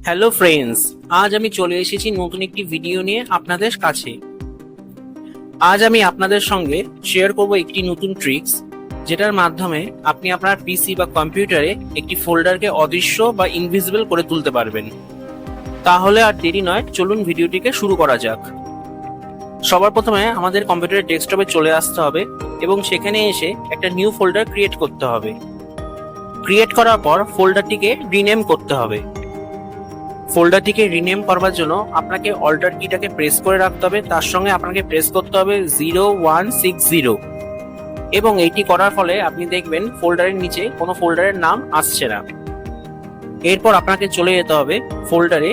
Hello friends, আজ আমি চলে এসেছি নতুন একটি ভিডিও নিয়ে আপনাদের কাছে। আজ আমি আপনাদের সঙ্গে শেয়ার করব একটি নতুন ট্রিক্স, যেটার মাধ্যমে আপনি আপনার পিসি বা কম্পিউটারে একটি ফোল্ডারকে অদৃশ্য বা ইনভিজিবল করে তুলতে পারবেন। তাহলে আর দেরি নয়, চলুন ভিডিওটিকে শুরু করা যাক। সবার প্রথমে আমাদের কম্পিউটারের ডেস্কটপে চলে আসতে হবে এবং সেখানে এসে একটা নিউ ফোল্ডার ক্রিয়েট করতে হবে। ক্রিয়েট করার পর ফোল্ডারটিকে রিনেম করতে হবে। ফোল্ডারটিকে রিনেম করবার জন্য আপনাকে অল্টার কিটাকে প্রেস করে রাখতে হবে, তার সঙ্গে আপনাকে প্রেস করতে হবে 0160 এবং এইটি করার ফলে আপনি দেখবেন ফোল্ডারের নিচে কোনো ফোল্ডারের নাম আসছে না। এরপর আপনাকে চলে যেতে হবে ফোল্ডারে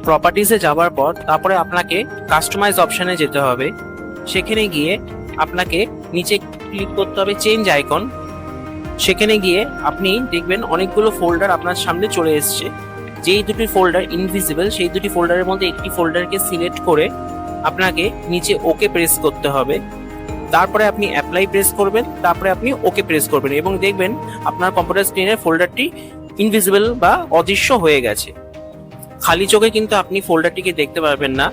প্রপার্টিসে যাওয়ার পর তারপরে আপনাকে কাস্টমাইজ অপশানে যেতে হবে। সেখানে গিয়ে আপনাকে নিচে ক্লিক করতে হবে চেঞ্জ আইকন। সেখানে গিয়ে আপনি দেখবেন অনেকগুলো ফোল্ডার আপনার সামনে চলে এসছে। যেই দুটি ফোল্ডার ইনভিজিবল সেই দুটি ফোল্ডারের মধ্যে একটি ফোল্ডারকে সিলেক্ট করে আপনাকে নিচে ওকে প্রেস করতে হবে। তারপরে আপনি অ্যাপ্লাই প্রেস করবেন, তারপরে আপনি ওকে প্রেস করবেন এবং দেখবেন আপনার কম্পিউটার স্ক্রিনে ফোল্ডারটি ইনভিজিবল বা অদৃশ্য হয়ে গেছে। খালি চোখে কিন্তু আপনি ফোল্ডারটিকে দেখতে পারবেন না,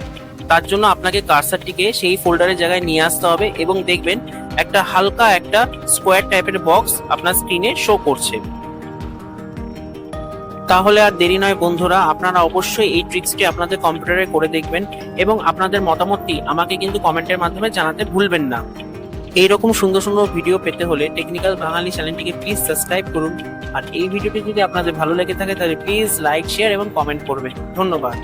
তার জন্য আপনাকে কার্সারটিকে সেই ফোল্ডারের জায়গায় নিয়ে আসতে হবে এবং দেখবেন একটা হালকা একটা স্কোয়ার টাইপের বক্স আপনার স্ক্রিনে শো করছে। তাহলে আর দেরি নয় বন্ধুরা, আপনারা অবশ্যই এই ট্রিক্সটি আপনাদের কম্পিউটারে করে দেখবেন এবং আপনাদের মতামতটি আমাকে কিন্তু কমেন্টের মাধ্যমে জানাতে ভুলবেন না। এইরকম সুন্দর সুন্দর ভিডিও পেতে হলে টেকনিক্যাল বাঙালি চ্যানেলটিকে প্লিজ সাবস্ক্রাইব করুন। আর এই ভিডিওটি যদি আপনাদের ভালো লেগে থাকে তাহলে প্লিজ লাইক, শেয়ার এবং কমেন্ট করবেন। ধন্যবাদ।